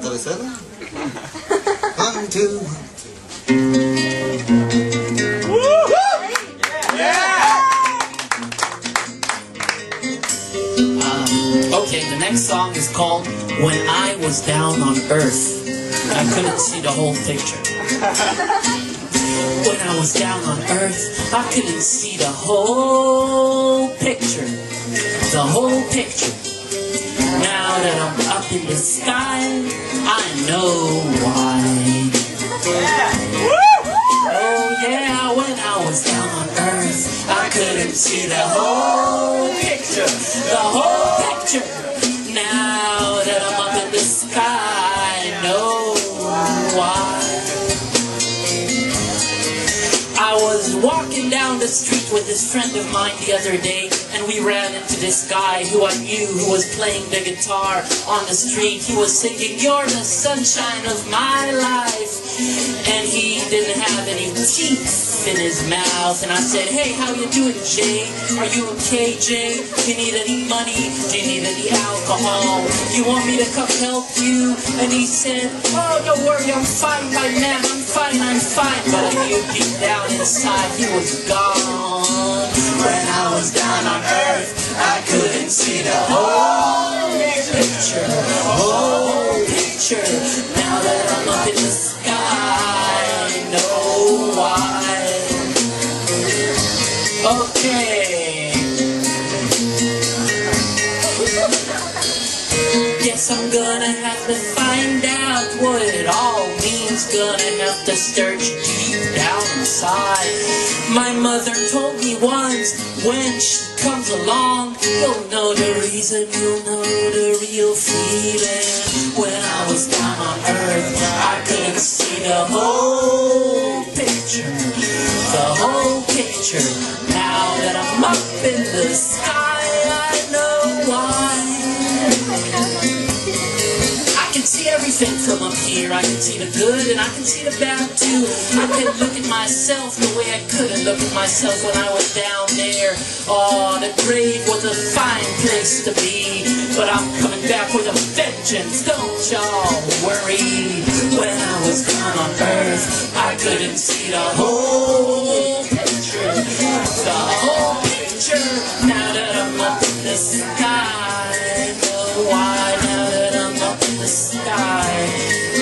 cabecera. 1, 2, 1. Okay, the next song is called When I Was Down on Earth. I couldn't see the whole picture. When I was down on Earth, I couldn't see the whole picture. The whole picture. Now that I'm up in the sky, I know why. Oh yeah, when I was down on Earth, I couldn't see the whole picture. The whole picture. Now that I'm up in the sky, I know why. I was walking down the street with this friend of mine the other day, and we ran into this guy who I knew who was playing the guitar on the street. He was singing, "You're the sunshine of my life." And he didn't have any teeth in his mouth. And I said, "Hey, how you doing, Jay? Are you okay, Jay? Do you need any money? Do you need any alcohol? You want me to come help you?" And he said, "Oh, don't worry, I'm fine, my man. I'm fine, I'm fine." But I knew deep down inside he was gone. When I was down on Earth, I couldn't see the whole picture. Whole picture. Now that I'm up in the sky, I know why. Okay. Guess I'm gonna have to find out what it all means. Gonna have to search deep down inside. My mother told me once, when she comes along, you'll know the reason, you'll know the real feeling. When I was down on Earth, I couldn't see the whole picture. The whole picture. Now that I'm up in the sky, I know why. I can see everything from up here. I can see the good and I can see the bad too. I can look at myself the way I couldn't look at myself when I was down there. Oh, the grave was a fine place to be, but I'm coming back with a vengeance, don't y'all worry. When I was down on Earth, I couldn't see the whole picture. The whole picture. Now that I'm up in the sky, I know why. Now that I'm up in the sky,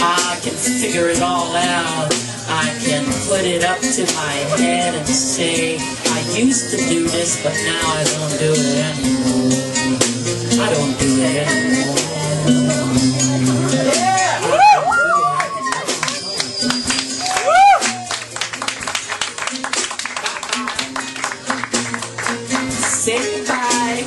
I can figure it all out. I can put it up to my head and say, I used to do this, but now I don't do it anymore. I don't do it anymore. Yeah! Say bye.